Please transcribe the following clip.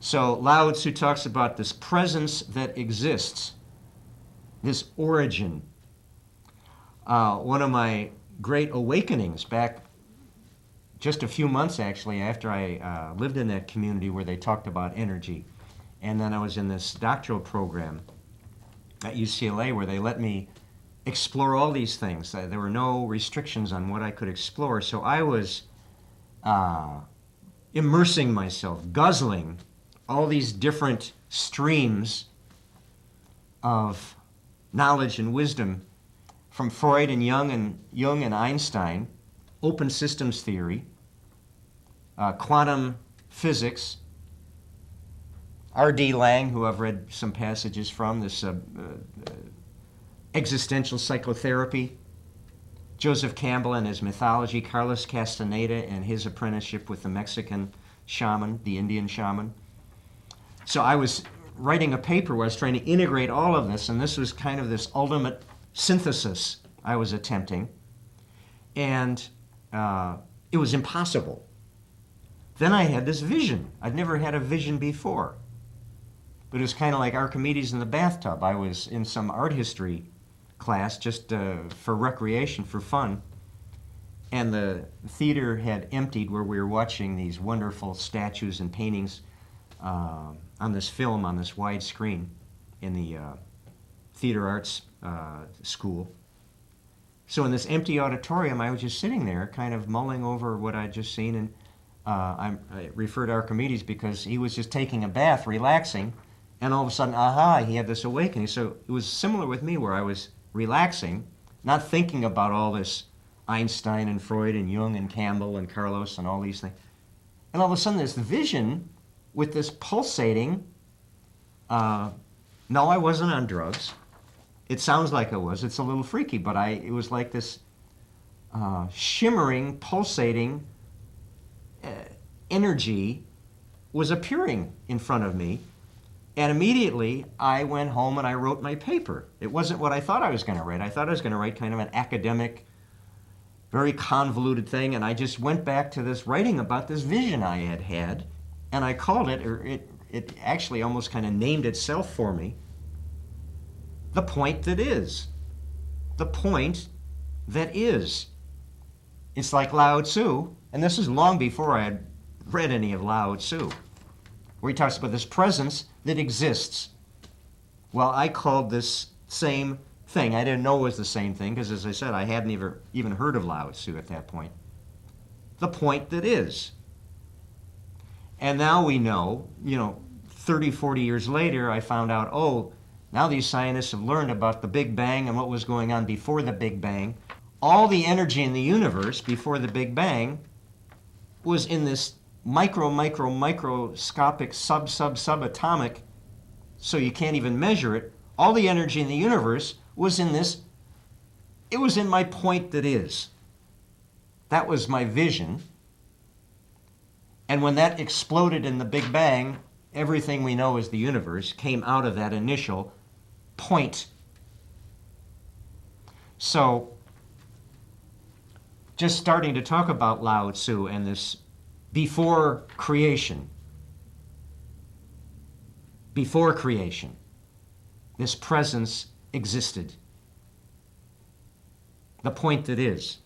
So Lao Tzu talks about this presence that exists, this origin. One of my great awakenings back just a few months actually after I lived in that community where they talked about energy. And then I was in this doctoral program at UCLA where they let me explore all these things. There were no restrictions on what I could explore. So I was immersing myself, guzzling all these different streams of knowledge and wisdom from Freud and Jung and Einstein, open systems theory, quantum physics, R.D. Laing, who I've read some passages from, this existential psychotherapy, Joseph Campbell and his mythology, Carlos Castaneda and his apprenticeship with the Mexican shaman, the Indian shaman. So I was writing a paper where I was trying to integrate all of this, and this was kind of this ultimate synthesis I was attempting. And it was impossible. Then I had this vision. I'd never had a vision before. But it was kind of like Archimedes in the bathtub. I was in some art history class just for recreation, for fun. And the theater had emptied where we were watching these wonderful statues and paintings on this film, on this wide screen in the theater arts school. So in this empty auditorium, I was just sitting there kind of mulling over what I'd just seen. And I refer to Archimedes because he was just taking a bath, relaxing. And all of a sudden, aha, he had this awakening. So it was similar with me where I was relaxing, not thinking about all this Einstein and Freud and Jung and Campbell and Carlos and all these things. And all of a sudden, this vision with this pulsating, no, I wasn't on drugs. It sounds like I was. It's a little freaky, but it was like this shimmering, pulsating energy was appearing in front of me. And immediately, I went home and I wrote my paper. It wasn't what I thought I was going to write. I thought I was going to write kind of an academic, very convoluted thing, and I just went back to this writing about this vision I had had, and I called it, or it actually almost kind of named itself for me, The Point That Is. The Point That Is. It's like Lao Tzu, and this is long before I had read any of Lao Tzu, where he talks about this presence that exists. Well, I called this same thing. I didn't know it was the same thing because, as I said, I hadn't even heard of Lao Tzu at that point. The point that is. And now we know, 30, 40 years later, I found out, now these scientists have learned about the Big Bang and what was going on before the Big Bang. All the energy in the universe before the Big Bang was in this microscopic, subatomic, so you can't even measure it. All the energy in the universe was in this. It was in my point that is. That was my vision. And when that exploded in the Big Bang, everything we know as the universe came out of that initial point. So, just starting to talk about Lao Tzu and this before creation, this presence existed. The point that is.